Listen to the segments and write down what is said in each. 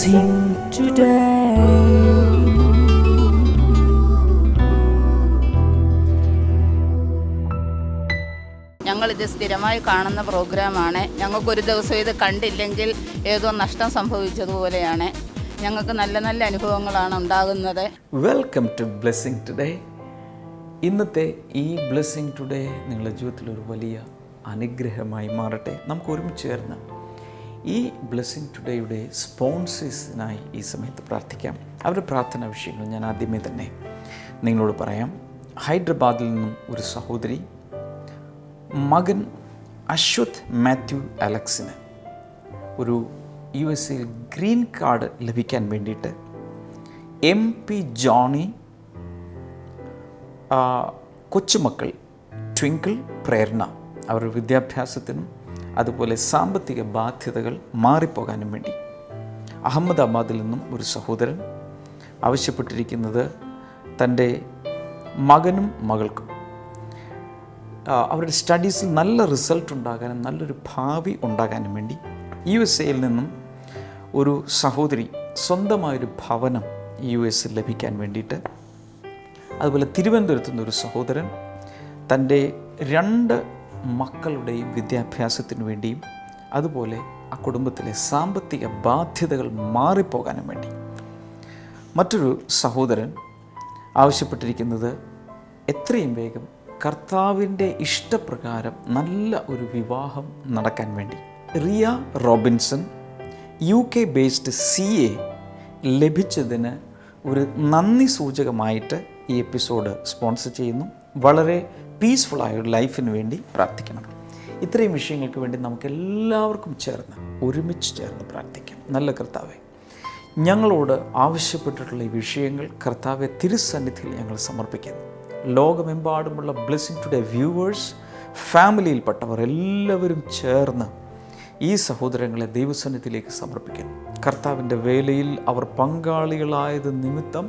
blessing today. ഞങ്ങളിത് സ്ഥിരമായി കാണുന്ന പ്രോഗ്രാമാണ്. ഞങ്ങൾക്കൊരു ദിവസം ഇത് കണ്ടില്ലെങ്കിൽ ഏതോ നഷ്ടം സംഭവിച്ചതുപോലെയാണ്. ഞങ്ങൾക്ക് നല്ല നല്ല അനുഭവങ്ങളാണ് ഉണ്ടാകുന്നത്. Welcome to blessing today. ഇന്നത്തെ ഈ ബ്ലെസ്സിങ് ടുഡേ നിങ്ങളുടെ ജീവിതത്തിലൊരു വലിയ അനുഗ്രഹമായി മാറട്ടെ. നമുക്ക് ഒരുമിച്ച് ചേർന്ന് ഈ ബ്ലെസ്സിങ് ടുഡേയുടെ സ്പോൺസേഴ്സിനായി ഈ സമയത്ത് പ്രാർത്ഥിക്കാം. അവരുടെ പ്രാർത്ഥനാ വിഷയങ്ങൾ ഞാൻ ആദ്യമേ തന്നെ നിങ്ങളോട് പറയാം. ഹൈദരാബാദിൽ നിന്നും ഒരു സഹോദരി, മകൻ അശ്വത് മാത്യു അലക്സിന് ഒരു USA ഗ്രീൻ കാർഡ് ലഭിക്കാൻ വേണ്ടിയിട്ട് MP ജോണി, കൊച്ചുമക്കൾ ട്വിങ്കിൾ, പ്രേരണ അവരുടെ വിദ്യാഭ്യാസത്തിനും അതുപോലെ സാമ്പത്തിക ബാധ്യതകൾ മാറിപ്പോകാനും വേണ്ടി അഹമ്മദാബാദിൽ നിന്നും ഒരു സഹോദരൻ ആവശ്യപ്പെട്ടിരിക്കുന്നത് തൻ്റെ മകനും മകൾക്കും അവരുടെ സ്റ്റഡീസിൽ നല്ല റിസൾട്ട് ഉണ്ടാകാനും നല്ലൊരു ഭാവി ഉണ്ടാകാനും വേണ്ടി USA നിന്നും ഒരു സഹോദരി സ്വന്തമായൊരു ഭവനം US ലഭിക്കാൻ വേണ്ടിയിട്ട്, അതുപോലെ തിരുവനന്തപുരത്തു നിന്നൊരു സഹോദരൻ തൻ്റെ 2 മക്കളുടെയും വിദ്യാഭ്യാസത്തിന് വേണ്ടിയും അതുപോലെ ആ കുടുംബത്തിലെ സാമ്പത്തിക ബാധ്യതകൾ മാറിപ്പോകാനും വേണ്ടി, മറ്റൊരു സഹോദരൻ ആവശ്യപ്പെട്ടിരിക്കുന്നത് എത്രയും വേഗം കർത്താവിൻ്റെ ഇഷ്ടപ്രകാരം നല്ല ഒരു വിവാഹം നടക്കാൻ വേണ്ടി. Riya Robinson UK based CA ലഭിച്ചതിന് ഒരു നന്ദി സൂചകമായിട്ട് ഈ എപ്പിസോഡ് സ്പോൺസർ ചെയ്യുന്നു. വളരെ പീസ്ഫുള്ളായ ഒരു ലൈഫിന് വേണ്ടി പ്രാർത്ഥിക്കണം. ഇത്രയും വിഷയങ്ങൾക്ക് വേണ്ടി നമുക്ക് എല്ലാവർക്കും ചേർന്ന് ഒരുമിച്ച് ചേർന്ന് പ്രാർത്ഥിക്കാം. നല്ല കർത്താവേ, ഞങ്ങളോട് ആവശ്യപ്പെട്ടിട്ടുള്ള ഈ വിഷയങ്ങൾ കർത്താവെ തിരുസന്നിധിയിൽ ഞങ്ങൾ സമർപ്പിക്കുന്നു. ലോകമെമ്പാടുമുള്ള ബ്ലെസ്സിങ് ടുഡേ വ്യൂവേഴ്സ്, ഫാമിലിയിൽപ്പെട്ടവർ എല്ലാവരും ചേർന്ന് ഈ സഹോദരങ്ങളെ ദൈവസന്നിധിയിലേക്ക് സമർപ്പിക്കുന്നു. കർത്താവിൻ്റെ വേലയിൽ അവർ പങ്കാളികളായത് നിമിത്തം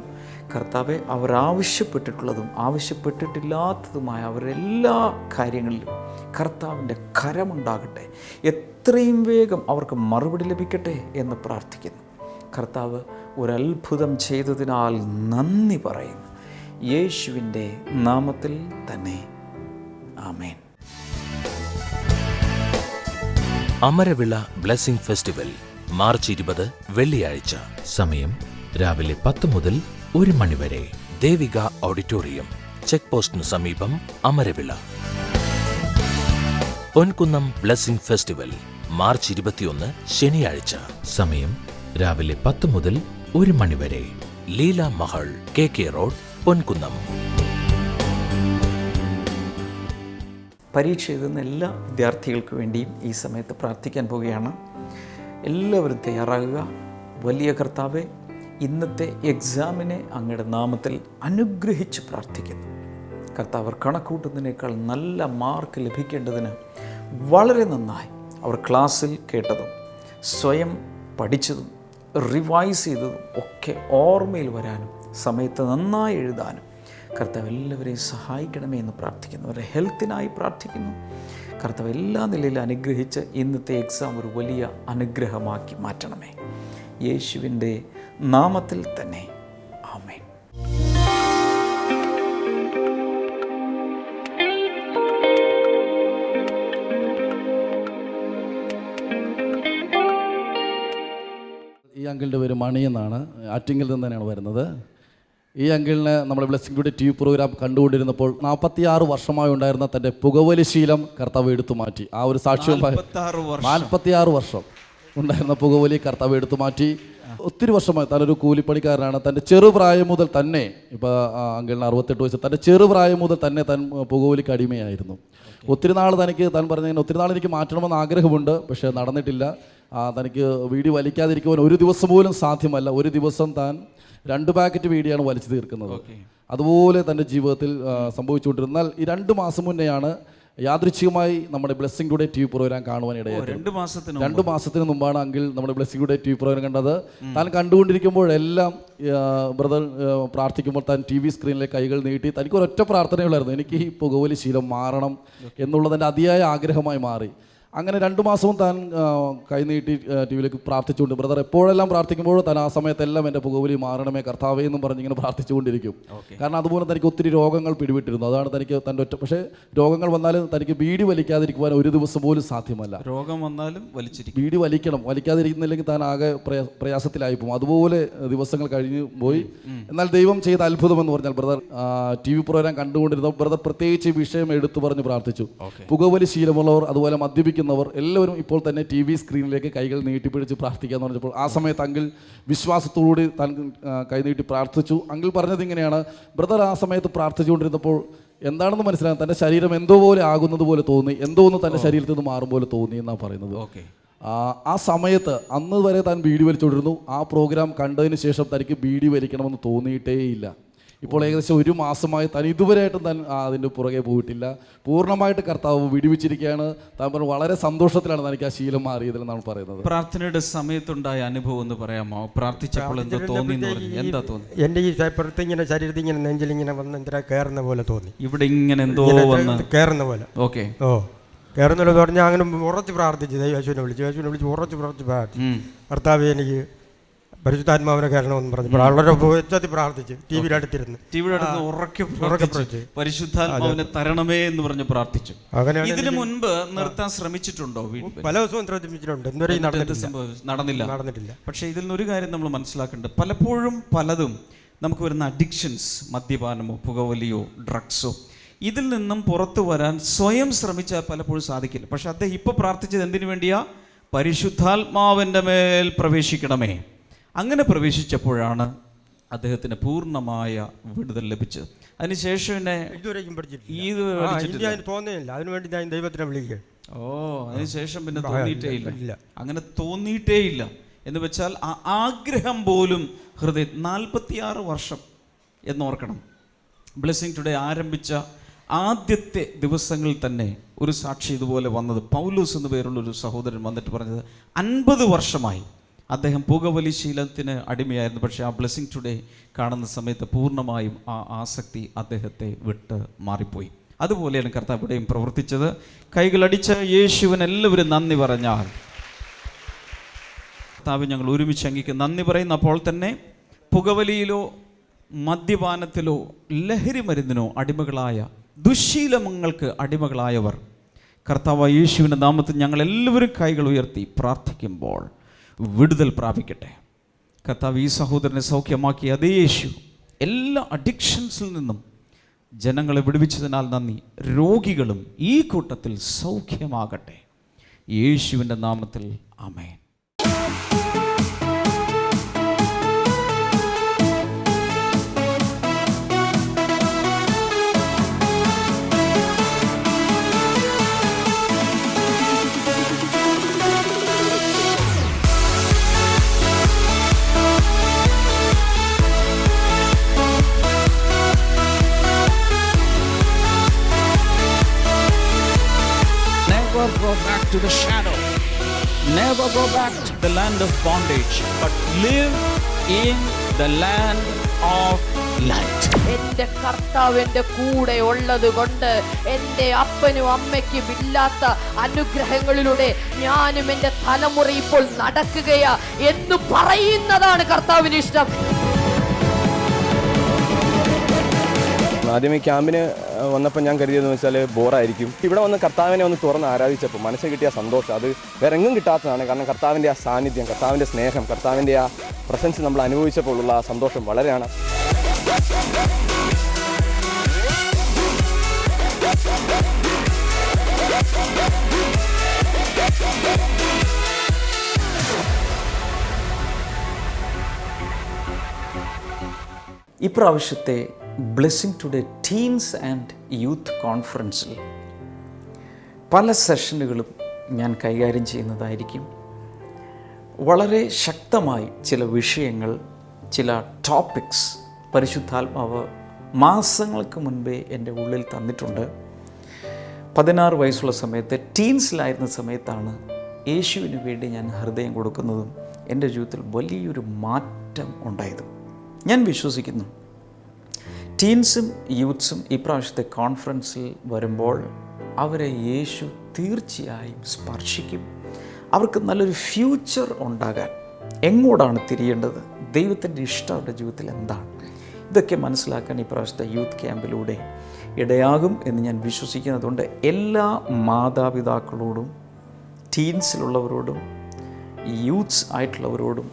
കർത്താവെ അവർ ആവശ്യപ്പെട്ടിട്ടുള്ളതും ആവശ്യപ്പെട്ടിട്ടില്ലാത്തതുമായ അവരെല്ലാ കാര്യങ്ങളിലും കർത്താവിൻ്റെ കരമുണ്ടാകട്ടെ. എത്രയും വേഗം അവർക്ക് മറുപടി ലഭിക്കട്ടെ എന്ന് പ്രാർത്ഥിക്കുന്നു. കർത്താവ് ഒരത്ഭുതം ചെയ്തതിനാൽ നന്ദി പറയുന്നു. യേശുവിൻ്റെ നാമത്തിൽ തന്നെ ആമേൻ. അമരവിള ബ്ലെസ്സിംഗ് ഫെസ്റ്റിവൽ മാർച്ച് 20 വെള്ളിയാഴ്ച. സമയം രാവിലെ 10 മുതൽ 1 മണി വരെ. ദേവിക ഓഡിറ്റോറിയം, ചെക്ക് പോസ്റ്റിന് സമീപം, Amaravila. Ponkunnam blessing festival March 21 ശനിയാഴ്ച. സമയം രാവിലെ 10 മുതൽ 1 മണി വരെ. Leela Mahal, KK road, Ponkunnam. പരീക്ഷ എഴുതുന്ന എല്ലാ വിദ്യാർത്ഥികൾക്ക് വേണ്ടിയും ഈ സമയത്ത് പ്രാർത്ഥിക്കാൻ പോവുകയാണ്. എല്ലാവരും തയ്യാറാകുക. വലിയ കർത്താവെ, ഇന്നത്തെ എക്സാമിനെ അങ്ങയുടെ നാമത്തിൽ അനുഗ്രഹിച്ച് പ്രാർത്ഥിക്കുന്നു. കർത്താവ് കണക്കൂട്ടുന്നതിനേക്കാൾ നല്ല മാർക്ക് ലഭിക്കേണ്ടതിന് വളരെ നന്നായി അവർ ക്ലാസ്സിൽ കേട്ടതും സ്വയം പഠിച്ചതും റിവൈസ് ചെയ്തതും ഒക്കെ ഓർമ്മയിൽ വരാനും സമയത്ത് നന്നായി എഴുതാനും കർത്താവ് എല്ലാവരെയും സഹായിക്കണമേ എന്ന് പ്രാർത്ഥിക്കുന്നു. അവരുടെ ഹെൽത്തിനായി പ്രാർത്ഥിക്കുന്നു. കർത്താവ് എല്ലാ നിലയിലും അനുഗ്രഹിച്ച് ഇന്നത്തെ എക്സാം ഒരു വലിയ അനുഗ്രഹമാക്കി മാറ്റണമേ. യേശുവിൻ്റെ നാമത്തിൽ തന്നെ ആമേൻ. ഈ അങ്കിളിൻ്റെ പേര് മണി എന്നാണ്. ആറ്റിങ്ങിൽ നിന്ന് തന്നെയാണ് വരുന്നത്. ഈ അങ്കിളിനെ നമ്മൾ ബ്ലെസ്സിംഗ് ടുഡേ TV പ്രോഗ്രാം കണ്ടുകൊണ്ടിരുന്നപ്പോൾ 46 വർഷമായി ഉണ്ടായിരുന്ന തൻ്റെ പുകവലി ശീലം കർത്താവ് എടുത്തു മാറ്റി. ആ ഒരു സാക്ഷ്യം 46 വർഷം ഉണ്ടായിരുന്ന പുകവലി കർത്താവ് എടുത്തു മാറ്റി. ഒത്തിരി വർഷമായി താനൊരു കൂലിപ്പണിക്കാരനാണ്. തൻ്റെ ചെറുപ്രായം മുതൽ തന്നെ, ഇപ്പോൾ അങ്കിളിന് 68 വയസ്സ്, തൻ്റെ ചെറുപ്രായം മുതൽ തന്നെ താൻ പുകവലിക്ക് അടിമയായിരുന്നു. ഒത്തിരി നാൾ താൻ പറഞ്ഞതിന് ഒത്തിരി നാൾ എനിക്ക് മാറ്റണമെന്ന് ആഗ്രഹമുണ്ട്, പക്ഷേ നടന്നിട്ടില്ല. തനിക്ക് വീഡിയോ വലിക്കാതിരിക്കുവാൻ ഒരു ദിവസം പോലും സാധ്യമല്ല. ഒരു ദിവസം താൻ 2 പാക്കറ്റ് വീഡിയോയാണ് വലിച്ചു തീർക്കുന്നത്. അതുപോലെ തൻ്റെ ജീവിതത്തിൽ സംഭവിച്ചുകൊണ്ടിരുന്നാൽ ഈ 2 മാസം മുന്നെയാണ് യാദൃച്ഛികമായി നമ്മുടെ ബ്ലെസ്സിംഗ് ടുഡേ TV പ്രോഗ്രാം കാണുവാനിടയായി. 2 മാസത്തിന് മുമ്പാണ് അങ്കിൾ നമ്മുടെ ബ്ലെസ്സിംഗ് ടുഡേ TV പ്രോഗ്രാം കണ്ടത്. താൻ കണ്ടുകൊണ്ടിരിക്കുമ്പോഴെല്ലാം ബ്രദർ പ്രാർത്ഥിക്കുമ്പോൾ താൻ TV സ്ക്രീനിലെ കൈകൾ നീട്ടി തനിക്കൊരൊറ്റ പ്രാർത്ഥനയുള്ളായിരുന്നു, എനിക്ക് ഈ പുകവലി ശീലം മാറണം എന്നുള്ളതിൻ്റെ അതിയായ ആഗ്രഹമായി മാറി. അങ്ങനെ 2 മാസവും താൻ കൈനീട്ടി ടി വിയിലേക്ക് പ്രാർത്ഥിച്ചുകൊണ്ട്, ബ്രദർ എപ്പോഴെല്ലാം പ്രാർത്ഥിക്കുമ്പോഴും താൻ ആ സമയത്തെല്ലാം എൻ്റെ പുകവലി മാറണമേ കർത്താവേ എന്നും പറഞ്ഞ് ഇങ്ങനെ പ്രാർത്ഥിച്ചുകൊണ്ടിരിക്കും. കാരണം അതുപോലെ തനിക്ക് ഒത്തിരി രോഗങ്ങൾ പിടിവിട്ടിരുന്നു. അതാണ് തനിക്ക് തൻ്റെ പക്ഷേ രോഗങ്ങൾ വന്നാലും തനിക്ക് ബീഡി വലിക്കാതിരിക്കുവാൻ ഒരു ദിവസം പോലും സാധ്യമല്ല. രോഗം വന്നാലും വലിച്ചിരിക്കും. ബീഡി വലിക്കാതിരിക്കുന്നില്ലെങ്കിൽ താൻ ആകെ പ്രയാസത്തിലായി പോകും. അതുപോലെ ദിവസങ്ങൾ കഴിഞ്ഞു പോയി. എന്നാൽ ദൈവം ചെയ്ത അത്ഭുതം എന്ന് പറഞ്ഞാൽ, ബ്രദർ ടി വി പ്രോഗ്രാം കണ്ടുകൊണ്ടിരുന്ന ബ്രദർ പ്രത്യേകിച്ച് ഈ വിഷയം എടുത്തു പറഞ്ഞ് പ്രാർത്ഥിച്ചു. പുകവലി ശീലമുള്ളവർ, അതുപോലെ മദ്യപിക്കുന്നവർ എല്ലാവരും ഇപ്പോൾ തന്നെ ടി വി സ്ക്രീനിലേക്ക് കൈകൾ നീട്ടിപ്പിടിച്ച് പ്രാർത്ഥിക്കുക എന്ന് പറഞ്ഞപ്പോൾ ആ സമയത്ത് അങ്കിൾ വിശ്വാസത്തോടുകൂടി താൻ കൈനീട്ടി പ്രാർത്ഥിച്ചു. അങ്കിൾ പറഞ്ഞത് ഇങ്ങനെയാണ്, ബ്രദർ ആ സമയത്ത് പ്രാർത്ഥിച്ചുകൊണ്ടിരുന്നപ്പോൾ എന്താണെന്ന് മനസ്സിലാകും, തൻ്റെ ശരീരം എന്തോ പോലെ ആകുന്നത് പോലെ തോന്നി, എന്തോ ഒന്ന് തൻ്റെ ശരീരത്തിൽ നിന്ന് മാറും പോലെ തോന്നി എന്നാണ് പറയുന്നത്. ആ സമയത്ത് അന്ന് വരെ താൻ ബീഡി വലിച്ചുകൊണ്ടിരുന്നു. ആ പ്രോഗ്രാം കണ്ടതിന് ശേഷം തനിക്ക് ബീഡി വലിക്കണമെന്ന് തോന്നിയിട്ടേയില്ല. ഇപ്പോൾ ഏകദേശം 1 മാസമായി താൻ ഇതുവരെയായിട്ടും താൻ അതിൻ്റെ പുറകെ പോയിട്ടില്ല. പൂർണ്ണമായിട്ട് കർത്താവ് വിടുവിച്ചിരിക്കുകയാണ്. താൻ പറഞ്ഞു വളരെ സന്തോഷത്തിലാണ് തനിക്ക് ആ ശീലം മാറിയതെന്നാണ് പറയുന്നത്. പ്രാർത്ഥനയുടെ സമയത്തുണ്ടായ അനുഭവം എന്ന് പറയാമോ? പ്രാർത്ഥിച്ചപ്പോൾ എന്താ തോന്നി? എന്താ തോന്നി? എൻ്റെ ഈ പുറത്ത് ഇങ്ങനെ ശരീരത്തിൽ ഇങ്ങനെ നെഞ്ചിലിങ്ങനെ വന്ന് എന്തിനാ കയറുന്ന പോലെ തോന്നി. ഇവിടെ ഇങ്ങനെ എന്തോ വന്ന് കയറുന്ന പോലെ. ഓക്കെ. കയറുന്നല്ലോ പറഞ്ഞാൽ അങ്ങനെ ഉറച്ച് പ്രാർത്ഥിച്ചു. യേശുവിനെ വിളിച്ച് ഉറച്ച് പ്രാർത്ഥിച്ചു. കർത്താവേ എനിക്ക് പരിശുദ്ധാത്മാവിനെ കയറണമെന്ന് പറഞ്ഞു വളരെ ഉച്ചത്തിൽ പ്രാർത്ഥിച്ച് ടി വിയുടെ അടുത്തിരുന്ന് ഉറക്കെ പരിശുദ്ധാത്മാവിനെ തരണമേ എന്ന് പറഞ്ഞ് പ്രാർത്ഥിച്ചു. അങ്ങനെ ഇതിനു മുൻപ് നിർത്താൻ ശ്രമിച്ചിട്ടുണ്ടോ? പല ദിവസവും ശ്രമിച്ചിട്ടുണ്ട്. നടന്നില്ല. പക്ഷേ ഇതിൽ നിന്ന് ഒരു കാര്യം നമ്മൾ മനസ്സിലാക്കേണ്ടത്, പലപ്പോഴും പലതും നമുക്ക് വരുന്ന അഡിക്ഷൻസ്, മദ്യപാനമോ പുകവലിയോ ഡ്രഗ്സോ, ഇതിൽ നിന്നും പുറത്തു വരാൻ സ്വയം ശ്രമിച്ചാൽ പലപ്പോഴും സാധിക്കില്ല. പക്ഷെ അദ്ദേഹം ഇപ്പോൾ പ്രാർത്ഥിച്ചത് എന്തിനു വേണ്ടിയാ? പരിശുദ്ധാത്മാവിൻ്റെ മേൽ പ്രവേശിക്കണമേ. അങ്ങനെ പ്രവേശിച്ചപ്പോഴാണ് അദ്ദേഹത്തിന് പൂർണ്ണമായ വിടുതൽ ലഭിച്ചത്. അതിനുശേഷം തോന്നിയില്ല. അതിനുവേണ്ടി ഞാൻ ദൈവത്തിനെ വിളിക്കുക. അതിനുശേഷം പിന്നെ തോന്നിയിട്ടേയില്ല. അങ്ങനെ തോന്നിയിട്ടേയില്ല എന്ന് വെച്ചാൽ ആ ആഗ്രഹം പോലും ഹൃദയം 46 വർഷം എന്നോർക്കണം. ബ്ലെസ്സിങ് ടുഡേ ആരംഭിച്ച ആദ്യത്തെ ദിവസങ്ങളിൽ തന്നെ ഒരു സാക്ഷി ഇതുപോലെ വന്നത്, പൗലോസ് എന്ന് പേരുള്ളൊരു സഹോദരൻ വന്നിട്ട് പറഞ്ഞത് 50 വർഷമായി അദ്ദേഹം പുകവലി ശീലത്തിന് അടിമയായിരുന്നു. പക്ഷേ ആ ബ്ലെസ്സിങ് ടുഡേ കാണുന്ന സമയത്ത് പൂർണ്ണമായും ആ ആസക്തി അദ്ദേഹത്തെ വിട്ട് മാറിപ്പോയി. അതുപോലെയാണ് കർത്താവ് ഇവിടെയും പ്രവർത്തിച്ചത്. കൈകളടിച്ച യേശുവിന് എല്ലാവരും നന്ദി പറഞ്ഞാൽ, കർത്താവ് ഞങ്ങൾ ഒരുമിച്ച് അങ്ങേക്ക് നന്ദി പറയുന്നു. അപ്പോൾ തന്നെ പുകവലിയിലോ മദ്യപാനത്തിലോ ലഹരി മരുന്നിനോ അടിമകളായ, ദുശ്ശീലങ്ങൾക്ക് അടിമകളായവർ കർത്താവ് യേശുവിൻ്റെ നാമത്തിൽ ഞങ്ങൾ എല്ലാവരും കൈകൾ ഉയർത്തി പ്രാർത്ഥിക്കുമ്പോൾ വിടുതൽ പ്രാപിക്കട്ടെ. കർത്താവ് ഈ സഹോദരനെ സൗഖ്യമാക്കി അതേ യേശു എല്ലാ അഡിക്ഷൻസിൽ നിന്നും ജനങ്ങളെ വിടുവിച്ചതിനാൽ നന്ദി. രോഗികളും ഈ കൂട്ടത്തിൽ സൗഖ്യമാകട്ടെ. യേശുവിൻ്റെ നാമത്തിൽ ആമേൻ. Never go back to the shadow. Never go back to the land of bondage, but live in the land of light. എൻ്റെ കർത്താവ് എൻ്റെ കൂടെ ഉള്ളത് കൊണ്ട് എൻ്റെ അപ്പനും അമ്മയ്ക്കും ഇല്ലാത്ത അനുഗ്രഹങ്ങളിലൂടെ ഞാനും എൻ്റെ തലമുറ ഇപ്പോൾ നടക്കുകയാ എന്ന് പറയുന്നതാണ് കർത്താവിന് ഇഷ്ടം. ആദ്യമേ ക്യാമ്പിന് വന്നപ്പോൾ ഞാൻ കരുതിയതെന്ന് വെച്ചാൽ ബോറായിരിക്കും. ഇവിടെ വന്ന് കർത്താവിനെ ഒന്ന് തുറന്ന് ആരാധിച്ചപ്പോൾ മനസ്സിൽ കിട്ടിയ സന്തോഷം അത് വേറെ എങ്ങും കിട്ടാത്തതാണ്. കാരണം കർത്താവിൻ്റെ ആ സാന്നിധ്യം, കർത്താവിൻ്റെ സ്നേഹം, കർത്താവിൻ്റെ ആ പ്രസൻസ് നമ്മൾ അനുഭവിച്ചപ്പോൾ ഉള്ള ആ സന്തോഷം വളരെയാണ്. ഇപ്രാവശ്യത്തെ blessing today teens and youth കോൺഫറൻസിൽ പല സെഷനുകളും ഞാൻ കൈകാര്യം ചെയ്യുന്നതായിരിക്കും. വളരെ ശക്തമായി ചില വിഷയങ്ങൾ, ചില ടോപ്പിക്സ് പരിശുദ്ധാത്മാവ് മാസങ്ങൾക്ക് മുൻപേ എൻ്റെ ഉള്ളിൽ തന്നിട്ടുണ്ട്. 16 വയസ്സുള്ള സമയത്ത്, ടീൻസിലായിരുന്ന സമയത്താണ് യേശുവിന് വേണ്ടി ഞാൻ ഹൃദയം കൊടുക്കുന്നതും എൻ്റെ ജീവിതത്തിൽ വലിയൊരു മാറ്റം ഉണ്ടായതും ഞാൻ വിശ്വസിക്കുന്നു. ടീൻസും യൂത്ത്സും ഈ പ്രാവശ്യത്തെ കോൺഫറൻസിൽ വരുമ്പോൾ അവരെ യേശു തീർച്ചയായും സ്പർശിക്കും. അവർക്ക് നല്ലൊരു ഫ്യൂച്ചർ ഉണ്ടാകാൻ എങ്ങോട്ടാണ് തിരിയേണ്ടത്, ദൈവത്തിൻ്റെ ഇഷ്ടം അവരുടെ ജീവിതത്തിൽ എന്താണ്, ഇതൊക്കെ മനസ്സിലാക്കാൻ ഈ പ്രാവശ്യത്തെ യൂത്ത് ക്യാമ്പിലൂടെ ഇടയാകും എന്ന് ഞാൻ വിശ്വസിക്കുന്നതുകൊണ്ട് എല്ലാ മാതാപിതാക്കളോടും ടീൻസിലുള്ളവരോടും യൂത്ത്സ് ആയിട്ടുള്ളവരോടും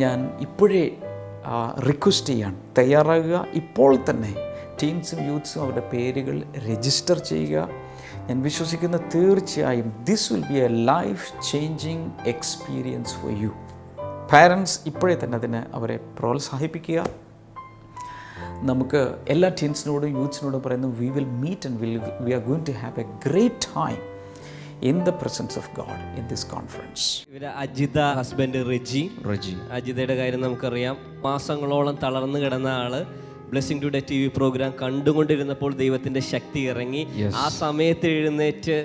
ഞാൻ ഇപ്പോഴേ റിക്വസ്റ്റ് ചെയ്യാൻ തയ്യാറാകുക. ഇപ്പോൾ തന്നെ ടീൻസും യൂത്ത്സും അവരുടെ പേരുകൾ രജിസ്റ്റർ ചെയ്യുക. ഞാൻ വിശ്വസിക്കുന്ന തീർച്ചയായും this will be A life changing experience for you. Parents ഇപ്പോഴേ തന്നെ അതിനെ അവരെ പ്രോത്സാഹിപ്പിക്കുക. നമുക്ക് എല്ലാ ടീൻസിനോടും യൂത്ത്സിനോടും പറയുന്നു, we will meet and we are going to have a great time in the presence of God in this conference. ഇവര് അജിത, ഹസ്ബൻഡ് റെജി. അജിതയുടെ കാര്യം നമുക്കറിയാം. മാസങ്ങളോളം തളർന്നു കിടന്ന ആള് ബ്ലെസ്സിംഗ് ടുഡേ TV പ്രോഗ്രാം കണ്ടുകൊണ്ടിരുന്നപ്പോൾ ദൈവത്തിന്റെ ശക്തി ഇറങ്ങി. ആ സമയത്ത് എഴുന്നേറ്റ്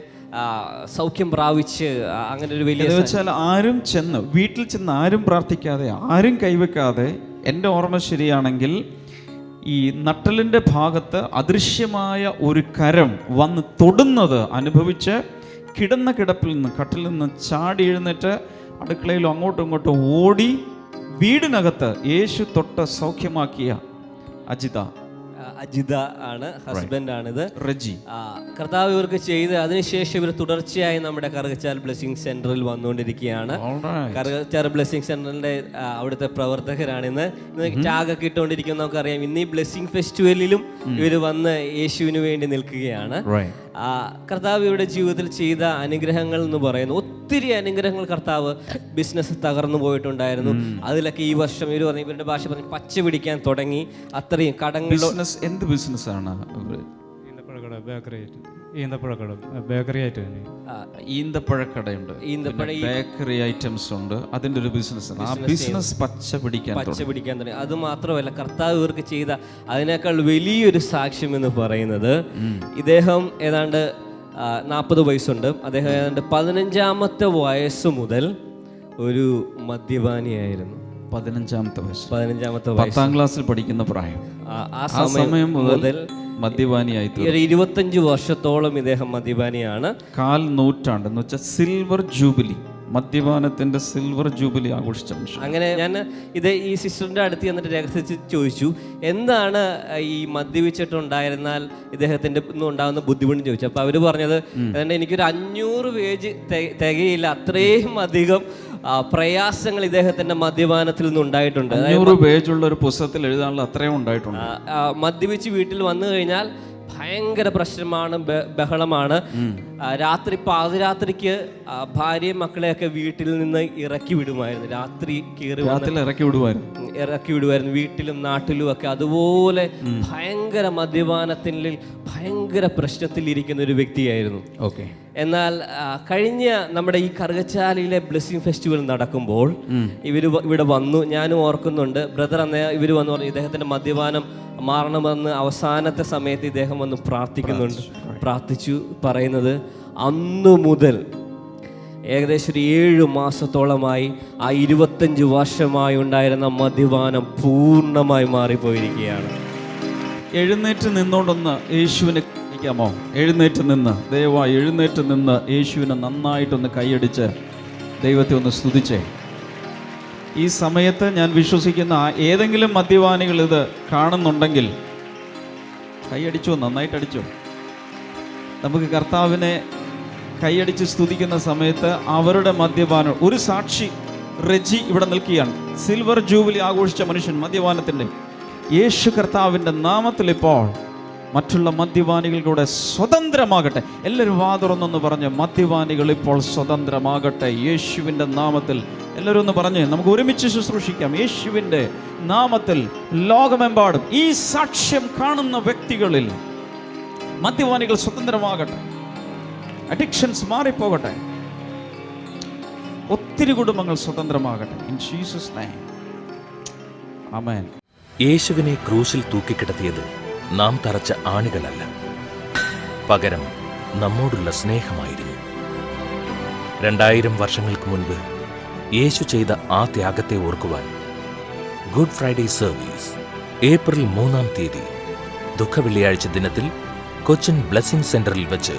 സൗഖ്യം പ്രാപിച്ച് അങ്ങനെ ഒരു വലിയ വെച്ചാൽ ആരും വീട്ടിൽ ചെന്ന് ആരും പ്രാർത്ഥിക്കാതെ ആരും കൈവെക്കാതെ, എൻ്റെ ഓർമ്മ ശരിയാണെങ്കിൽ ഈ നട്ടലിൻ്റെ ഭാഗത്ത് അദൃശ്യമായ ഒരു കരം വന്ന് തൊടുന്നത് അനുഭവിച്ച് കിടന്ന കിടപ്പിൽ നിന്ന്, കട്ടിൽ നിന്ന് ചാടി എഴുന്നേറ്റ് അടുക്കളയിലും അങ്ങോട്ടും ഇങ്ങോട്ടും ഓടി വീടിനകത്ത് യേശു തൊട്ട് സൗഖ്യമാക്കിയ അജിത ആണ്, ഹസ്ബൻഡാണിത്. റെജി. കർത്താവ് ഇവർക്ക് ചെയ്ത് അതിനുശേഷം ഇവർ തുടർച്ചയായി നമ്മുടെ കറുകച്ചാൽ ബ്ലെസ്സിംഗ് സെന്ററിൽ വന്നുകൊണ്ടിരിക്കുകയാണ്. കറുകച്ചാൽ ബ്ലെസ്സിംഗ് സെന്ററിന്റെ അവിടുത്തെ പ്രവർത്തകരാണ്. ഇന്ന് ടാഗൊക്കെ ഇട്ടുകൊണ്ടിരിക്കുന്ന നമുക്കറിയാം. ഇന്ന് ഈ ബ്ലെസ്സിംഗ് ഫെസ്റ്റിവലിലും ഇവർ വന്ന് യേശുവിന് വേണ്ടി നിൽക്കുകയാണ്. കർത്താവ് ഇവരുടെ ജീവിതത്തിൽ ചെയ്ത അനുഗ്രഹങ്ങൾ എന്ന് പറയുന്നു, ഒത്തിരി അനുഗ്രഹങ്ങൾ. കർത്താവ് ബിസിനസ് തകർന്നു പോയിട്ടുണ്ടായിരുന്നു. അതിലൊക്കെ ഈ വർഷം ഇവർ പറഞ്ഞു, ഇവരുടെ ഭാഷ പറഞ്ഞ് പച്ച പിടിക്കാൻ തുടങ്ങി. അത്രയും കടങ്ങൾ. എന്ത് ബിസിനസ്സാണ്? ഈന്തപ്പഴക്കടയുണ്ട്, ബേക്കറി ഐറ്റംസ് ഉണ്ട്, അതിന്റെ ഒരു ബിസിനസ്. ആ ബിസിനസ് പച്ച പിടിക്കാൻ തുടങ്ങി. അത് മാത്രമല്ല, കർത്താവ് ഇവർക്ക് ചെയ്ത അതിനേക്കാൾ വലിയൊരു സാക്ഷ്യം എന്ന് പറയുന്നത്, ഇദ്ദേഹം ഏതാണ്ട് 40 വയസ്സുണ്ട്. അദ്ദേഹം ഏതാണ്ട് 15-ാമത്തെ വയസ്സ് മുതൽ ഒരു മദ്യപാനിയായിരുന്നു. 15-ാമത്തെ വയസ്സ്, 10ാം ക്ലാസ്സിൽ പഠിക്കുന്ന പ്രായം. ആ സമയം മുതൽ മദ്യപാനിയായി. 25 വർഷത്തോളം ഇദ്ദേഹം മദ്യപാനിയാണ്. 4 നൂറ്റാണ്ട് എന്ന് വെച്ചാൽ സിൽവർ ജൂബിലി, മദ്യപാനത്തിന്റെ സിൽവർ ജൂബിലി ആഘോഷിച്ച മനുഷ്യൻ. അങ്ങനെ ഞാൻ ഈ സിസ്റ്ററിന്റെ അടുത്ത് ചെന്നിട്ട് രഹസ്യത്തിൽ ചോദിച്ചു, എന്താണ് ഈ മദ്യപിച്ചിട്ടുണ്ടായിരുന്നാൽ ഇദ്ദേഹത്തിന്റെ ഉണ്ടാകുന്ന ബുദ്ധിമുട്ട് ചോദിച്ചു. അപ്പൊ അവര് പറഞ്ഞത്, അതുകൊണ്ട് എനിക്കൊരു 500 പേജ് തികയില്ല, അത്രയും അധികം പ്രയാസങ്ങൾ ഇദ്ദേഹത്തിന്റെ മദ്യപാനത്തിൽ നിന്ന് ഉണ്ടായിട്ടുണ്ട്. 500 പേജുള്ള ഒരു പുസ്തകത്തിൽ എഴുതാനുള്ള അത്രയും ഉണ്ടായിട്ടുണ്ട്. മദ്യപിച്ച് വീട്ടിൽ വന്നു കഴിഞ്ഞാൽ ഭയങ്കര പ്രശ്നമാണ്, ബഹളമാണ്. രാത്രി പാതിരാത്രിക്ക് ഭാര്യയും മക്കളെയൊക്കെ വീട്ടിൽ നിന്ന് ഇറക്കി വിടുമായിരുന്നു. രാത്രി ഇറക്കി വിടുമായിരുന്നു വീട്ടിലും നാട്ടിലും ഒക്കെ. അതുപോലെ ഭയങ്കര മദ്യപാനത്തിൽ ഭയങ്കര പ്രശ്നത്തിൽ ഇരിക്കുന്ന ഒരു വ്യക്തിയായിരുന്നു. എന്നാൽ കഴിഞ്ഞ നമ്മുടെ ഈ കറുകച്ചാലിലെ ബ്ലെസ്സിംഗ് ഫെസ്റ്റിവൽ നടക്കുമ്പോൾ ഇവിടെ വന്നു. ഞാനും ഓർക്കുന്നുണ്ട്, ബ്രദർ അന്ന് ഇവർ വന്നു പറഞ്ഞു ഇദ്ദേഹത്തിന്റെ മദ്യപാനം മാറണമെന്ന്. അവസാനത്തെ സമയത്ത് ഇദ്ദേഹം വന്ന് പ്രാർത്ഥിച്ചു. പറയുന്നത്, അന്നു മുതൽ ഏകദേശം ഒരു 7 മാസത്തോളമായി ആ 25 വർഷമായി ഉണ്ടായിരുന്ന മദ്യപാനം പൂർണ്ണമായി മാറിപ്പോയിരിക്കുകയാണ്. എഴുന്നേറ്റ് നിന്നോണ്ടൊന്ന് യേശുവിനെ ാമോ? എഴുന്നേറ്റ് നിന്ന്, ദയവായി എഴുന്നേറ്റ് നിന്ന് യേശുവിനെ നന്നായിട്ടൊന്ന് കൈയടിച്ച് ദൈവത്തെ ഒന്ന് സ്തുതിച്ചേ. ഈ സമയത്ത് ഞാൻ വിശ്വസിക്കുന്ന ഏതെങ്കിലും മദ്യപാനികൾ ഇത് കാണുന്നുണ്ടെങ്കിൽ കൈയടിച്ചോ, നന്നായിട്ടടിച്ചോ. നമുക്ക് കർത്താവിനെ കൈയടിച്ച് സ്തുതിക്കുന്ന സമയത്ത് അവരുടെ മദ്യപാനം, ഒരു സാക്ഷി റെജി ഇവിടെ നിൽക്കുകയാണ്. സിൽവർ ജൂബിലി ആഘോഷിച്ച മനുഷ്യൻ മദ്യപാനത്തിൻ്റെ. യേശു കർത്താവിൻ്റെ നാമത്തിൽ ഇപ്പോൾ മറ്റുള്ള മദ്യപാനികളുടെ സ്വതന്ത്രമാകട്ടെ. എല്ലാവരും വാതുറന്നൊന്ന് പറഞ്ഞ്, മദ്യപാനികൾ ഇപ്പോൾ സ്വതന്ത്രമാകട്ടെ യേശുവിൻ്റെ നാമത്തിൽ. എല്ലാവരും ഒന്ന് പറഞ്ഞ് നമുക്ക് ഒരുമിച്ച് ശുശ്രൂഷിക്കാം. യേശുവിൻ്റെ നാമത്തിൽ ലോകമെമ്പാടും ഈ സാക്ഷ്യം കാണുന്ന വ്യക്തികളിൽ മദ്യപാനികൾ സ്വതന്ത്രമാകട്ടെ, അഡിക്ഷൻസ് മാറിപ്പോകട്ടെ, ഒത്തിരി കുടുംബങ്ങൾ സ്വതന്ത്രമാകട്ടെ. ഇൻ ജീസസ് നെയിം, ആമേൻ. യേശുവിനെ ക്രൂശിൽ തൂക്കിക്കിടത്തിയത് നാം തറച്ച ആണികളല്ല, പകരം നമ്മോടുള്ള സ്നേഹമായിരുന്നു. 2000 വർഷങ്ങൾക്ക് മുൻപ് യേശു ചെയ്ത ആ ത്യാഗത്തെ ഓർക്കുവാൻ ഗുഡ് ഫ്രൈഡേ സർവീസ് ഏപ്രിൽ 3-ാം തീയതി ദുഃഖവെള്ളിയാഴ്ച ദിനത്തിൽ കൊച്ചിൻ ബ്ലെസ്സിംഗ് സെന്ററിൽ വെച്ച്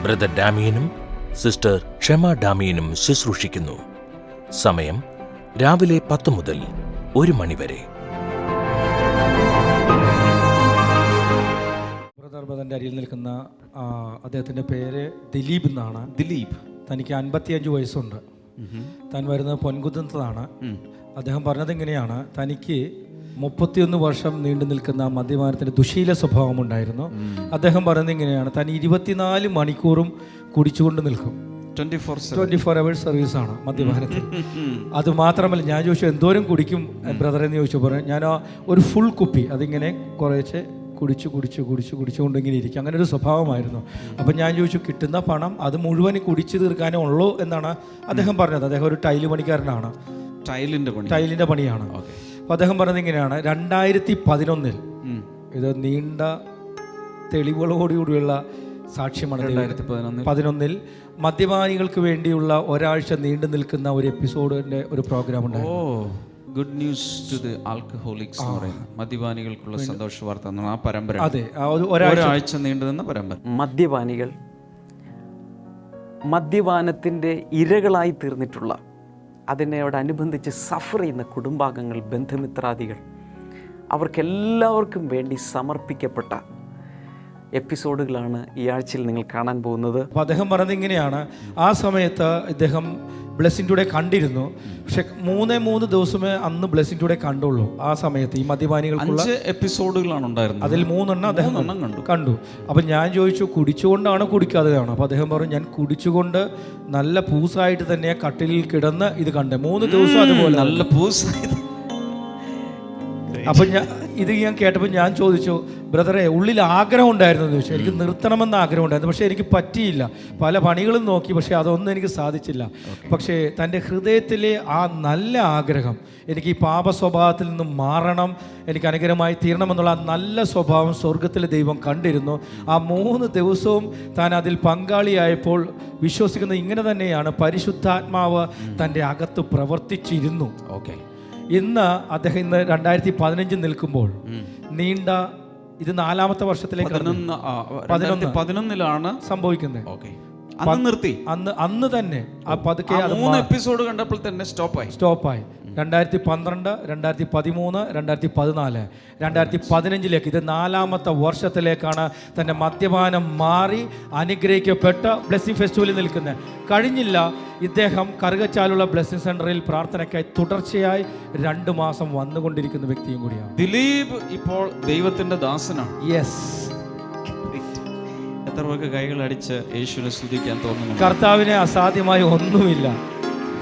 ബ്രദർ ഡാമിയനും സിസ്റ്റർ ക്ഷമ ഡാമിയനും ശുശ്രൂഷിക്കുന്നു. സമയം രാവിലെ 10 മുതൽ 1 മണി വരെ. ബ്രദറിൻ്റെ അരിയിൽ നിൽക്കുന്ന അദ്ദേഹത്തിൻ്റെ പേര് ദിലീപ് എന്നാണ്. ദിലീപ്. തനിക്ക് 55 വയസ്സുണ്ട്. താൻ വരുന്നത് പൊൻകുന്നത്താണ്. അദ്ദേഹം പറഞ്ഞത് ഇങ്ങനെയാണ്: തനിക്ക് 31 വർഷം നീണ്ടു നിൽക്കുന്ന മദ്യപാനത്തിൻ്റെ ദുശീല സ്വഭാവമുണ്ടായിരുന്നു. അദ്ദേഹം പറയുന്നത് ഇങ്ങനെയാണ്: താൻ 24 മണിക്കൂറും കുടിച്ചുകൊണ്ട് നിൽക്കും. 24 അവേഴ്സ് സർവീസാണ് മദ്യപാനത്തിൽ. അതുമാത്രമല്ല, ഞാൻ ചോദിച്ചു എന്തോരം കുടിക്കും ബ്രദർ എന്ന് ചോദിച്ചു. പറഞ്ഞു ഞാൻ ഒരു ഫുൾ കുപ്പി അതിങ്ങനെ കുറേശ്ശെ കുടിച്ചുകൊണ്ടിങ്ങനെ ഇരിക്കും. അങ്ങനെ ഒരു സ്വഭാവമായിരുന്നു. അപ്പം ഞാൻ ചോദിച്ചു, കിട്ടുന്ന പണം അത് മുഴുവൻ കുടിച്ചു തീർക്കാനേ ഉള്ളൂ എന്നാണ് അദ്ദേഹം പറഞ്ഞത്. അദ്ദേഹം ഒരു ടൈല് പണിക്കാരനാണ്. ടൈലിൻ്റെ പണിയാണ്. അപ്പോൾ അദ്ദേഹം പറഞ്ഞത് ഇങ്ങനെയാണ്: 2011 ഇത് നീണ്ട തെളിവുകളോടുകൂടിയുള്ള സാക്ഷ്യമാണ്. 2011 മദ്യപാനികൾക്ക് വേണ്ടിയുള്ള ഒരാഴ്ച നീണ്ടു നിൽക്കുന്ന ഒരു എപ്പിസോഡിൻ്റെ ഒരു പ്രോഗ്രാം ഉണ്ടായിരുന്നു. Good news to the alcoholics എന്ന് പറയുന്നത് മദ്യപാനികൾക്കുള്ള സന്തോഷ വാർത്ത എന്ന ആ പരമ്പര. അതെ, ഒരാഴ്ച നീണ്ടുനിന്ന പരമ്പര. മദ്യപാനികൾ, മദ്യപാനത്തിൻ്റെ ഇരകളായി തീർന്നിട്ടുള്ള, അതിനോടനുബന്ധിച്ച് സഫർ ചെയ്യുന്ന കുടുംബാംഗങ്ങൾ, ബന്ധുമിത്രാദികൾ, അവർക്കെല്ലാവർക്കും വേണ്ടി സമർപ്പിക്കപ്പെട്ട എപ്പിസോഡുകളാണ് ഈ ആഴ്ചയിൽ നിങ്ങൾ കാണാൻ പോകുന്നത്. അപ്പോൾ അദ്ദേഹം പറഞ്ഞത് ഇങ്ങനെയാണ്: ആ സമയത്ത് ഇദ്ദേഹം ബ്ലെസ്സിംഗ് ടുഡേ കണ്ടിരുന്നു. പക്ഷെ 3 ദിവസമേ അന്ന് ബ്ലെസ്സിംഗ് ടുഡേ കണ്ടുള്ളൂ. ആ സമയത്ത് ഈ മദ്യപാനികൾക്കുള്ള 5 എപ്പിസോഡുകളാണ് ഉണ്ടായിരുന്നത്. അതിൽ 3 അദ്ദേഹം കണ്ടു. അപ്പം ഞാൻ ചോദിച്ചു, കുടിച്ചുകൊണ്ടാണോ കുടിക്കാതെയാണോ? അപ്പോൾ അദ്ദേഹം പറഞ്ഞു, ഞാൻ കുടിച്ചുകൊണ്ട് നല്ല പൂസായിട്ട് തന്നെ കട്ടിലിൽ കിടന്ന് ഇത് കണ്ടേ. 3 ദിവസം അതുപോലെ നല്ല പൂസായിട്ട്. അപ്പം ഇത് ഞാൻ കേട്ടപ്പോൾ ഞാൻ ചോദിച്ചു, ബ്രദറെ ഉള്ളിൽ ആഗ്രഹം ഉണ്ടായിരുന്നു എന്ന് ചോദിച്ചു. എനിക്ക് നിർത്തണമെന്ന് ആഗ്രഹം ഉണ്ടായിരുന്നു, പക്ഷേ എനിക്ക് പറ്റിയില്ല. പല പണികളും നോക്കി, പക്ഷേ അതൊന്നും എനിക്ക് സാധിച്ചില്ല. പക്ഷേ തൻ്റെ ഹൃദയത്തിലെ ആ നല്ല ആഗ്രഹം, എനിക്ക് ഈ പാപ സ്വഭാവത്തിൽ നിന്നും മാറണം, എനിക്ക് അനുഗ്രഹമായി തീരണമെന്നുള്ള ആ നല്ല സ്വഭാവം സ്വർഗത്തിലെ ദൈവം കണ്ടിരുന്നു. ആ 3 ദിവസവും താൻ അതിൽ പങ്കാളിയായപ്പോൾ വിശ്വസിക്കുന്നത് ഇങ്ങനെ തന്നെയാണ്: പരിശുദ്ധാത്മാവ് തൻ്റെ അകത്ത് പ്രവർത്തിച്ചിരുന്നു. ഓക്കെ. ഇന്ന് അദ്ദേഹം 2015 നിൽക്കുമ്പോൾ നീണ്ട ഇത് 4ാമത്തെ വർഷത്തിലേക്ക് 11 സംഭവിക്കുന്നത്. അന്ന് തന്നെ ആ പതുക്കെ 3 എപ്പിസോഡ് കണ്ടപ്പോൾ തന്നെ സ്റ്റോപ്പായി. 2012, 2013, 2014, 2015 ഇത് 4ാമത്തെ വർഷത്തിലേക്കാണ് തൻ്റെ മദ്യപാനം മാറി അനുഗ്രഹിക്കപ്പെട്ട ബ്ലെസ്സിംഗ് ഫെസ്റ്റിവലിൽ നിൽക്കുന്നത്. കഴിഞ്ഞില്ല, ഇദ്ദേഹം കറുകച്ചാലുള്ള ബ്ലെസ്സിംഗ് സെന്ററിൽ പ്രാർത്ഥനയ്ക്കായി തുടർച്ചയായി 2 മാസം വന്നുകൊണ്ടിരിക്കുന്ന വ്യക്തിയും കൂടിയാണ്. ദിലീപ് ഇപ്പോൾ ദൈവത്തിന്റെ ദാസനാണ്. യെസ്. എത്ര പേർക്ക് കൈകൾ അടിച്ച് യേശുവിനെ സ്തുതിക്കാൻ തോന്നുന്നു? കർത്താവിനെ അസാധ്യമായി ഒന്നുമില്ല.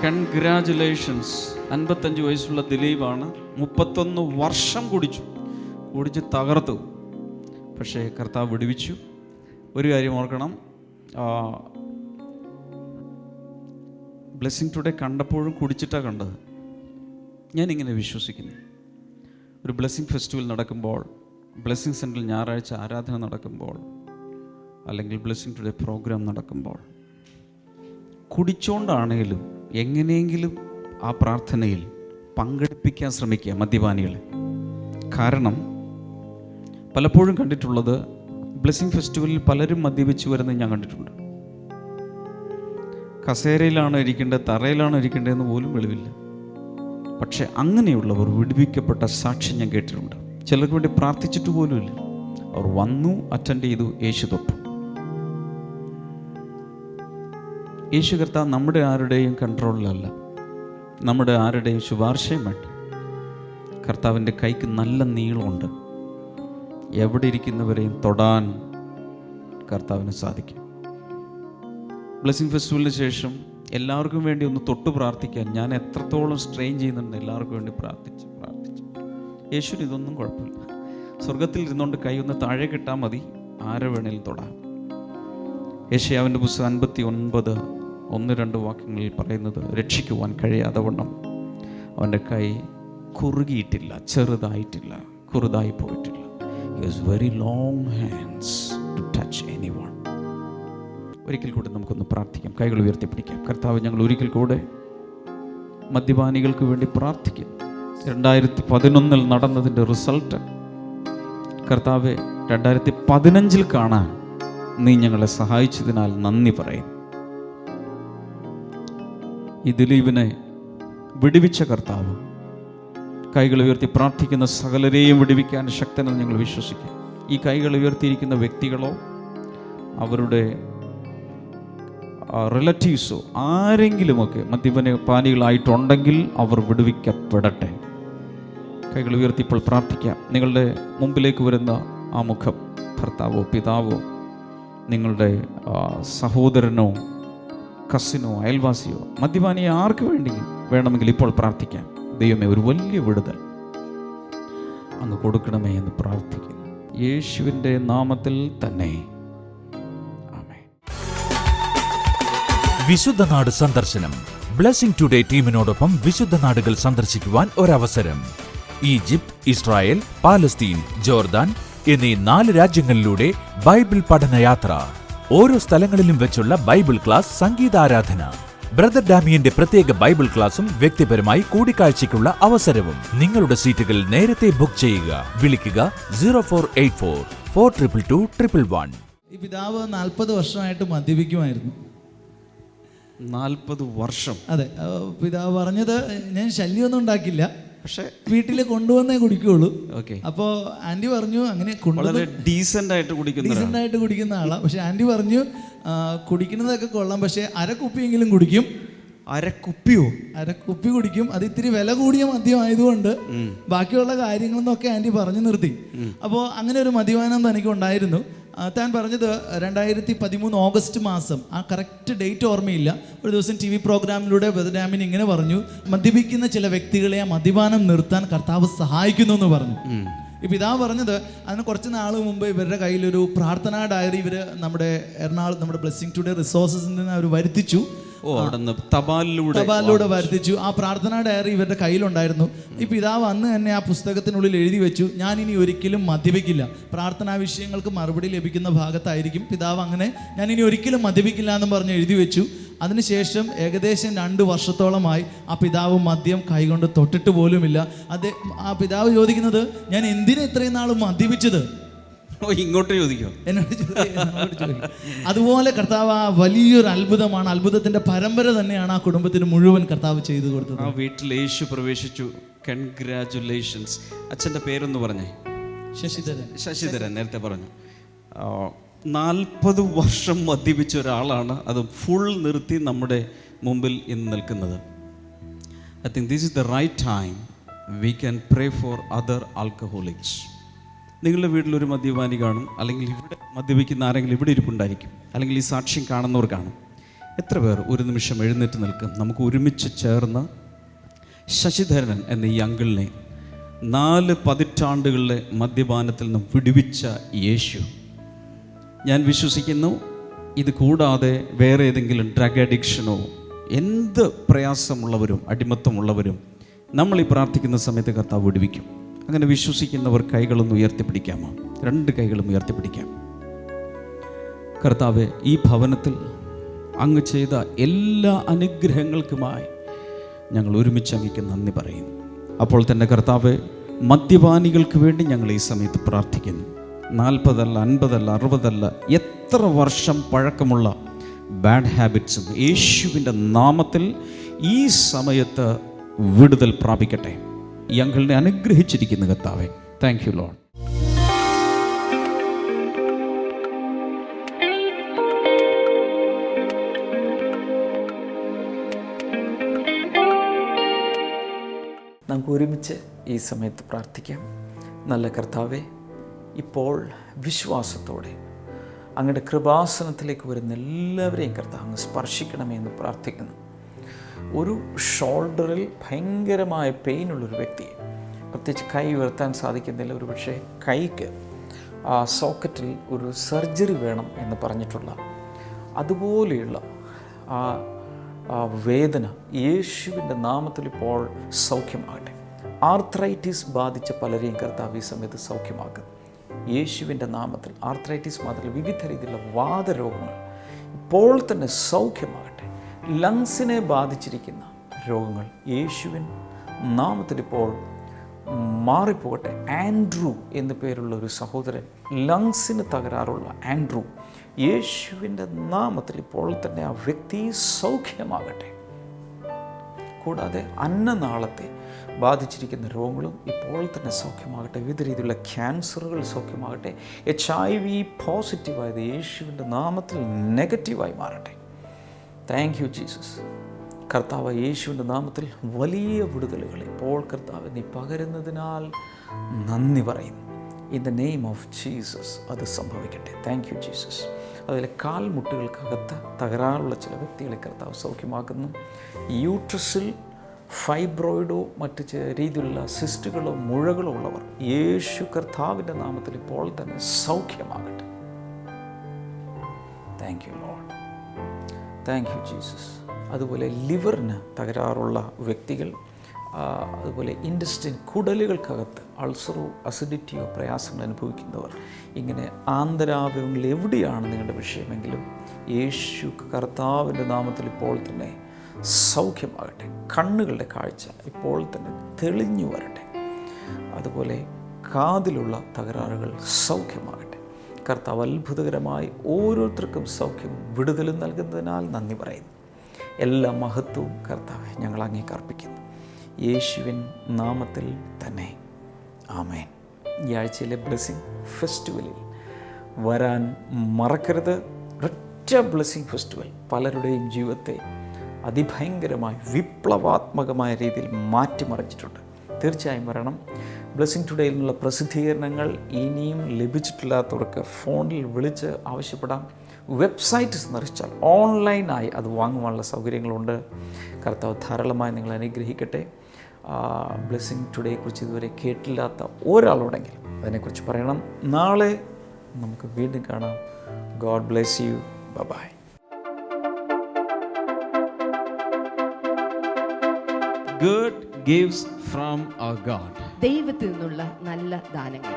കൺഗ്രാജുലേഷൻസ്. 55 വയസ്സുള്ള ദിലീപാണ്. 31 വർഷം കുടിച്ച് തകർത്തു. പക്ഷേ കർത്താവ് വിടുവിച്ചു. ഒരു കാര്യം ഓർക്കണം, ബ്ലെസ്സിംഗ് ടുഡേ കണ്ടപ്പോഴും കുടിച്ചിട്ടാണ് കണ്ടത്. ഞാനിങ്ങനെ വിശ്വസിക്കുന്നു, ഒരു ബ്ലെസ്സിംഗ് ഫെസ്റ്റിവൽ നടക്കുമ്പോൾ, ബ്ലെസ്സിംഗ് സെൻറ്ററിൽ ഞായറാഴ്ച ആരാധന നടക്കുമ്പോൾ, അല്ലെങ്കിൽ ബ്ലെസ്സിംഗ് ടുഡേ പ്രോഗ്രാം നടക്കുമ്പോൾ, കുടിച്ചോണ്ടാണെങ്കിലും എങ്ങനെയെങ്കിലും ആ പ്രാർത്ഥനയിൽ പങ്കെടുപ്പിക്കാൻ ശ്രമിക്കുക മദ്യപാനികളെ. കാരണം പലപ്പോഴും കണ്ടിട്ടുള്ളത്, ബ്ലെസ്സിംഗ് ഫെസ്റ്റിവലിൽ പലരും മദ്യപിച്ച് വരുന്നത് ഞാൻ കണ്ടിട്ടുണ്ട്. കസേരയിലാണോ ഇരിക്കേണ്ടത്, തറയിലാണോ ഇരിക്കേണ്ടതെന്ന് പോലും വെളിവില്ല. പക്ഷെ അങ്ങനെയുള്ളവർ വിടുവിക്കപ്പെട്ട സാക്ഷ്യം ഞാൻ കേട്ടിട്ടുണ്ട്. ചിലർക്ക് വേണ്ടി പ്രാർത്ഥിച്ചിട്ട് പോലുമില്ല, അവർ വന്നു, അറ്റൻഡ് ചെയ്തു, യേശു തൊട്ടു. യേശു കർത്താവ് നമ്മുടെ ആരുടെയും കൺട്രോളിലല്ല, നമ്മുടെ ആരുടെയും ശുപാർശയും വേണ്ട. കർത്താവിൻ്റെ കൈക്ക് നല്ല നീളമുണ്ട്. എവിടെ ഇരിക്കുന്നവരെയും തൊടാൻ കർത്താവിന് സാധിക്കും. ബ്ലെസ്സിംഗ് ഫെസ്റ്റിവലിന് ശേഷം എല്ലാവർക്കും വേണ്ടി ഒന്ന് തൊട്ട് പ്രാർത്ഥിക്കാൻ ഞാൻ എത്രത്തോളം സ്ട്രെയിൻ ചെയ്യുന്നുണ്ട്. എല്ലാവർക്കും വേണ്ടി പ്രാർത്ഥിച്ച് യേശുവിന് ഇതൊന്നും കുഴപ്പമില്ല. സ്വർഗത്തിൽ ഇരുന്നുകൊണ്ട് കൈ ഒന്ന് താഴെ കിട്ടാൽ മതി, ആരെ വേണേലും തൊടാം. യെശയ്യാവിൻ്റെ പുസ്തകം 59:1-2 വാക്യങ്ങളിൽ പറയുന്നത്, രക്ഷിക്കുവാൻ കഴിയാതെ വണ്ണം അവൻ്റെ കൈ കുറുകിയിട്ടില്ല, ചെറുതായിട്ടില്ല, കുറുതായി പോയിട്ടില്ല. He has very long hands to touch anyone. ഒരിക്കൽ കൂടെ നമുക്കൊന്ന് പ്രാർത്ഥിക്കാം, കൈകൾ ഉയർത്തിപ്പിടിക്കാം. കർത്താവ്, ഞങ്ങൾ ഒരിക്കൽ കൂടെ മദ്യപാനികൾക്ക് വേണ്ടി പ്രാർത്ഥിക്കും. 2011 നടന്നതിൻ്റെ റിസൾട്ട് കർത്താവ് 2015 കാണാൻ നീ ഞങ്ങളെ സഹായിച്ചതിനാൽ നന്ദി പറയും. ഈ ദിലീപിനെ വിടുവിച്ച കർത്താവ് കൈകൾ ഉയർത്തി പ്രാർത്ഥിക്കുന്ന സകലരെയും വിടുവിക്കാൻ ശക്തനെന്ന് ഞങ്ങൾ വിശ്വസിക്കും. ഈ കൈകൾ ഉയർത്തിയിരിക്കുന്ന വ്യക്തികളോ അവരുടെ റിലേറ്റീവ്സോ ആരെങ്കിലുമൊക്കെ മദ്യപാനികളായിട്ടുണ്ടെങ്കിൽ അവർ വിടുവിക്കപ്പെടട്ടെ. കൈകൾ ഉയർത്തി ഇപ്പോൾ പ്രാർത്ഥിക്കാം. നിങ്ങളുടെ മുമ്പിലേക്ക് വരുന്ന ആ മുഖം, ഭർത്താവോ പിതാവോ നിങ്ങളുടെ സഹോദരനോ കസിനോ അയൽവാസിയോ മദ്യപാനിയോ ആർക്ക് വേണമെങ്കിൽ ഇപ്പോൾ പ്രാർത്ഥിക്കാം. ദൈവമേ, ഒരു വലിയ വിടുതൽ അങ്ങ് കൊടുക്കണമേ എന്ന് പ്രാർത്ഥിക്കുന്നു യേശുവിൻ്റെ നാമത്തിൽ തന്നെ. വിശുദ്ധ നാട് സന്ദർശനം. ബ്ലെസ്സിംഗ് ടുഡേ ടീമിനോടൊപ്പം വിശുദ്ധ നാടുകൾ സന്ദർശിക്കുവാൻ ഒരവസരം. ഈജിപ്ത്, ഇസ്രായേൽ, പാലസ്തീൻ, ജോർദാൻ എന്നീ 4 രാജ്യങ്ങളിലൂടെ ബൈബിൾ പഠനയാത്ര. ഓരോ സ്ഥലങ്ങളിലും വെച്ചുള്ള ബൈബിൾ ക്ലാസ്, സംഗീതാരാധന, ബ്രദർ ഡാമിയന്റെ പ്രത്യേക ബൈബിൾ ക്ലാസും വ്യക്തിപരമായി കൂടിക്കാഴ്ചയ്ക്കുള്ള അവസരവും. നിങ്ങളുടെ സീറ്റുകൾ നേരത്തെ ബുക്ക് ചെയ്യുക. വിളിക്കുക 0484 422 111. ഈ പിതാവ് 40 വർഷമായിട്ട് മദ്യപിക്കുമായിരുന്നു. 40 വർഷം? അതെ. പിതാവ് പറഞ്ഞത്, ഞാൻ ശല്യമൊന്നും ഉണ്ടാക്കില്ല, പക്ഷെ വീട്ടിൽ കൊണ്ടുവന്നേ കുടിക്കുകയുള്ളൂ. അപ്പോൾ ആൻറ്റി പറഞ്ഞു അങ്ങനെ ഡീസൻ്റ് ആയിട്ട് കുടിക്കുന്ന ആളാണ്. പക്ഷെ ആൻറ്റി പറഞ്ഞു കുടിക്കുന്നതൊക്കെ കൊള്ളാം, പക്ഷെ അരക്കുപ്പിയെങ്കിലും കുടിക്കും. അരക്കുപ്പി കുടിക്കും. അത് ഇത്തിരി വില കൂടിയ മദ്യം ആയതുകൊണ്ട് ബാക്കിയുള്ള കാര്യങ്ങളെന്നൊക്കെ ആൻറ്റി പറഞ്ഞു നിർത്തി. അപ്പോൾ അങ്ങനെ ഒരു മദ്യപാനം തനിക്ക് ഉണ്ടായിരുന്നു. താൻ പറഞ്ഞത് 2013 ഓഗസ്റ്റ് മാസം, ആ കറക്റ്റ് ഡേറ്റ് ഓർമ്മയില്ല, ഒരു ദിവസം TV പ്രോഗ്രാമിലൂടെ ബദഡാമിന് ഇങ്ങനെ പറഞ്ഞു, മദ്യപിക്കുന്ന ചില വ്യക്തികളെ ആ മദ്യപാനം നിർത്താൻ കർത്താവ് സഹായിക്കുന്നു എന്ന് പറഞ്ഞു. ഈ പിതാവ് പറഞ്ഞത് അതിന് കുറച്ച് നാൾ മുമ്പ് ഇവരുടെ കയ്യിലൊരു പ്രാർത്ഥനാ ഡയറി ഇവർ നമ്മുടെ എറണാകുളം നമ്മുടെ ബ്ലെസ്സിംഗ് ടുഡേ റിസോഴ്സസിൽ നിന്ന് അവർ വരുത്തിച്ചു. തപാലിലൂടെ വരുത്തിച്ചു. ആ പ്രാർത്ഥനാ ഡയറി ഇവരുടെ കയ്യിലുണ്ടായിരുന്നു. ഈ പിതാവ് അന്ന് തന്നെ ആ പുസ്തകത്തിനുള്ളിൽ എഴുതി വെച്ചു, ഞാൻ ഇനി ഒരിക്കലും മദ്യപിക്കില്ല. പ്രാർത്ഥനാ വിഷയങ്ങൾക്ക് മറുപടി ലഭിക്കുന്ന ഭാഗത്തായിരിക്കും പിതാവ് അങ്ങനെ ഞാൻ ഇനി ഒരിക്കലും മദ്യപിക്കില്ല എന്ന് പറഞ്ഞ് എഴുതി വെച്ചു. അതിനുശേഷം ഏകദേശം 2 വർഷത്തോളമായി ആ പിതാവ് മദ്യം കൈകൊണ്ട് തൊട്ടിട്ട് പോലുമില്ല. ആ പിതാവ് ചോദിക്കുന്നത്, ഞാൻ എന്തിനാ ഇത്രയും നാൾ മദ്യപിച്ചത്? ഇങ്ങോട്ട് ചോദിക്കും, എന്നോട് ചോദിക്കും. അതുപോലെ കർത്താവ് ആ വലിയൊരു അത്ഭുതമാണ്, അത്ഭുതത്തിന്റെ പരമ്പര തന്നെയാണ് ആ കുടുംബത്തിന് മുഴുവൻ കർത്താവ് ചെയ്തു കൊടുത്തത്. ആ വീട്ടിൽ യേശു പ്രവേശിച്ചു. കൺഗ്രാജുലേഷൻസ്. അച്ഛൻ്റെ പേരൊന്ന് പറഞ്ഞേ. ശശിധരൻ. നേരത്തെ പറഞ്ഞു 40 വർഷം മദ്യപിച്ച ഒരാളാണ്, അത് ഫുൾ നിർത്തി നമ്മുടെ മുമ്പിൽ ഇന്ന് നിൽക്കുന്നത്. I think this is the right time we can pray for other alcoholics. നിങ്ങളുടെ വീട്ടിലൊരു മദ്യപാനി കാണും, അല്ലെങ്കിൽ ഇവിടെ മദ്യപിക്കുന്ന ആരെങ്കിലും ഇവിടെ ഇരിപ്പുണ്ടായിരിക്കും, അല്ലെങ്കിൽ ഈ സാക്ഷ്യം കാണുന്നവർ കാണും. എത്ര പേർ ഒരു നിമിഷം എഴുന്നേറ്റ് നിൽക്കും? നമുക്ക് ഒരുമിച്ച് ചേർന്ന് ശശിധരൻ എന്ന ഈ അങ്കിളിനെ 4 പതിറ്റാണ്ടുകളിലെ മദ്യപാനത്തിൽ നിന്നും വിടുവിച്ച യേശു, ഞാൻ വിശ്വസിക്കുന്നു ഇത് കൂടാതെ വേറെ ഏതെങ്കിലും ഡ്രഗ് അഡിക്ഷനോ എന്ത് പ്രയാസമുള്ളവരും അടിമത്തമുള്ളവരും നമ്മൾ ഈ പ്രാർത്ഥിക്കുന്ന സമയത്ത് കർത്താവ് വിടുവിക്കും. അങ്ങനെ വിശ്വസിക്കുന്നവർ കൈകളൊന്ന് ഉയർത്തിപ്പിടിക്കാമോ? 2 കൈകളും ഉയർത്തിപ്പിടിക്കാം. കർത്താവെ, ഈ ഭവനത്തിൽ അങ്ങ് ചെയ്ത എല്ലാ അനുഗ്രഹങ്ങൾക്കുമായി ഞങ്ങൾ ഒരുമിച്ച് അങ്ങേക്ക് നന്ദി പറയുന്നു. അപ്പോൾ തന്നെ കർത്താവെ, മദ്യപാനികൾക്ക് വേണ്ടി ഞങ്ങൾ ഈ സമയത്ത് പ്രാർത്ഥിക്കുന്നു. 40 അല്ല, 50 അല്ല, 60 അല്ല, എത്ര വർഷം പഴക്കമുള്ള ബാഡ് ഹാബിറ്റ്സും യേശുവിൻ്റെ നാമത്തിൽ ഈ സമയത്ത് വിടുതൽ പ്രാപിക്കട്ടെ. ഈ അങ്കിളിനെ അനുഗ്രഹിച്ചിരിക്കുന്ന കർത്താവേ, താങ്ക് യു ലോർഡ്. നമുക്ക് ഒരുമിച്ച് ഈ സമയത്ത് പ്രാർത്ഥിക്കാം. നല്ല കർത്താവേ, ഇപ്പോൾ വിശ്വാസത്തോടെ അങ്ങയുടെ കൃപാസനത്തിലേക്ക് വരുന്ന എല്ലാവരെയും കർത്താവ് അങ്ങ് സ്പർശിക്കണമേ എന്ന് പ്രാർത്ഥിക്കുന്നു. ഒരു ഷോൾഡറിൽ ഭയങ്കരമായ പെയിനുള്ളൊരു വ്യക്തിയെ, പ്രത്യേകിച്ച് കൈ ഉയർത്താൻ സാധിക്കുന്നില്ല, ഒരു പക്ഷേ കൈക്ക് ആ സോക്കറ്റിൽ ഒരു സർജറി വേണം എന്ന് പറഞ്ഞിട്ടുള്ള അതുപോലെയുള്ള ആ വേദന യേശുവിൻ്റെ നാമത്തിൽ ഇപ്പോൾ സൗഖ്യമാകട്ടെ. ആർത്രൈറ്റിസ് ബാധിച്ച പലരെയും കർത്താവ് ഈ സമയത്ത് സൗഖ്യമാക്കുന്നു യേശുവിൻ്റെ നാമത്തിൽ. ആർത്രൈറ്റിസ് മാത്രമല്ല, വിവിധ രീതിയിലുള്ള വാതരോഗങ്ങൾ ഇപ്പോൾ തന്നെ സൗഖ്യമാകട്ടെ. ലങ്സിനെ ബാധിച്ചിരിക്കുന്ന രോഗങ്ങൾ യേശുവിൻ നാമത്തിൽ ഇപ്പോൾ മാറിപ്പോകട്ടെ. ആൻഡ്രൂ എന്നു പേരുള്ള ഒരു സഹോദരൻ, ലങ്സിന് തകരാറുള്ള ആൻഡ്രൂ, യേശുവിൻ്റെ നാമത്തിൽ ഇപ്പോൾ തന്നെ ആ വ്യക്തി സൗഖ്യമാകട്ടെ. കൂടാതെ അന്നനാളത്തെ ബാധിച്ചിരിക്കുന്ന രോഗങ്ങളും ഇപ്പോൾ തന്നെ സൗഖ്യമാകട്ടെ. വിവിധ രീതിയിലുള്ള ക്യാൻസറുകൾ സൗഖ്യമാകട്ടെ. HIV പോസിറ്റീവായത് യേശുവിൻ്റെ നാമത്തിൽ നെഗറ്റീവായി മാറട്ടെ. Thank you Jesus. കർത്താവ് യേശുവിൻ്റെ നാമത്തിൽ വലിയ വിടുതലുകൾ ഇപ്പോൾ കർത്താവ് നീ പകരുന്നതിനാൽ നന്ദി പറയുന്നു. In the name of Jesus അത് സംഭവിക്കട്ടെ. Thank you Jesus. അതുപോലെ കാൽമുട്ടുകൾക്കകത്ത് തകരാറുള്ള ചില വ്യക്തികളെ കർത്താവ് സൗഖ്യമാക്കുന്നു. യൂട്രസിൽ ഫൈബ്രോയിഡോ മറ്റ് രീതിയിലുള്ള സിസ്റ്റുകളോ മുഴകളോ ഉള്ളവർ യേശു കർത്താവിൻ്റെ നാമത്തിൽ ഇപ്പോൾ തന്നെ സൗഖ്യമാകട്ടെ. Thank you Lord. Thank you Jesus. അതുപോലെ ലിവറിന് തകരാറുള്ള വ്യക്തികൾ, അതുപോലെ ഇൻഡസ്ട്രിൻ കുടലുകൾക്കകത്ത് അൾസറോ അസിഡിറ്റിയോ പ്രയാസങ്ങൾ അനുഭവിക്കുന്നവർ, ഇങ്ങനെ ആന്തരാവയവങ്ങളിൽ എവിടെയാണ് നിങ്ങളുടെ വിഷയമെങ്കിലും യേശു കർത്താവിൻ്റെ നാമത്തിൽ ഇപ്പോൾ തന്നെ സൗഖ്യമാകട്ടെ. കണ്ണുകളുടെ കാഴ്ച ഇപ്പോൾ തന്നെ തെളിഞ്ഞു വരട്ടെ. അതുപോലെ കാതിലുള്ള തകരാറുകൾ സൗഖ്യമാകട്ടെ. കർത്താവ് അത്ഭുതകരമായി ഓരോരുത്തർക്കും സൗഖ്യവും വിടുതലും നൽകുന്നതിനാൽ നന്ദി പറയുന്നു. എല്ലാ മഹത്വവും കർത്താവെ ഞങ്ങൾ അങ്ങേക്ക് അർപ്പിക്കുന്നു, യേശുവിൻ നാമത്തിൽ തന്നെ. ആമേൻ. ഈ ആഴ്ചയിലെ ബ്ലെസ്സിങ് ഫെസ്റ്റിവലിൽ വരാൻ മറക്കരുത്. ഒറ്റ ബ്ലെസ്സിങ് ഫെസ്റ്റിവൽ പലരുടെയും ജീവിതത്തെ അതിഭയങ്കരമായി വിപ്ലവാത്മകമായ രീതിയിൽ മാറ്റിമറിച്ചിട്ടുണ്ട്. തീർച്ചയായും വരണം. ബ്ലെസ്സിങ് ടുഡേയിൽ നിന്നുള്ള പ്രസിദ്ധീകരണങ്ങൾ ഇനിയും ലഭിച്ചിട്ടില്ലാത്തവർക്ക് ഫോണിൽ വിളിച്ച് ആവശ്യപ്പെടാം. വെബ്സൈറ്റ് സന്ദർശിച്ചാൽ ഓൺലൈനായി അത് വാങ്ങുവാനുള്ള സൗകര്യങ്ങളുണ്ട്. കർത്താവ് ധാരാളമായി നിങ്ങൾ അനുഗ്രഹിക്കട്ടെ. ബ്ലെസ്സിങ് ടുഡേയെക്കുറിച്ച് ഇതുവരെ കേട്ടില്ലാത്ത ഒരാളോടെങ്കിൽ അതിനെക്കുറിച്ച് പറയണം. നാളെ നമുക്ക് വീണ്ടും കാണാം. God bless you. Bye. Good gives from our God. ദൈവത്തിൽ നിന്നുള്ള നല്ല ദാനങ്ങൾ.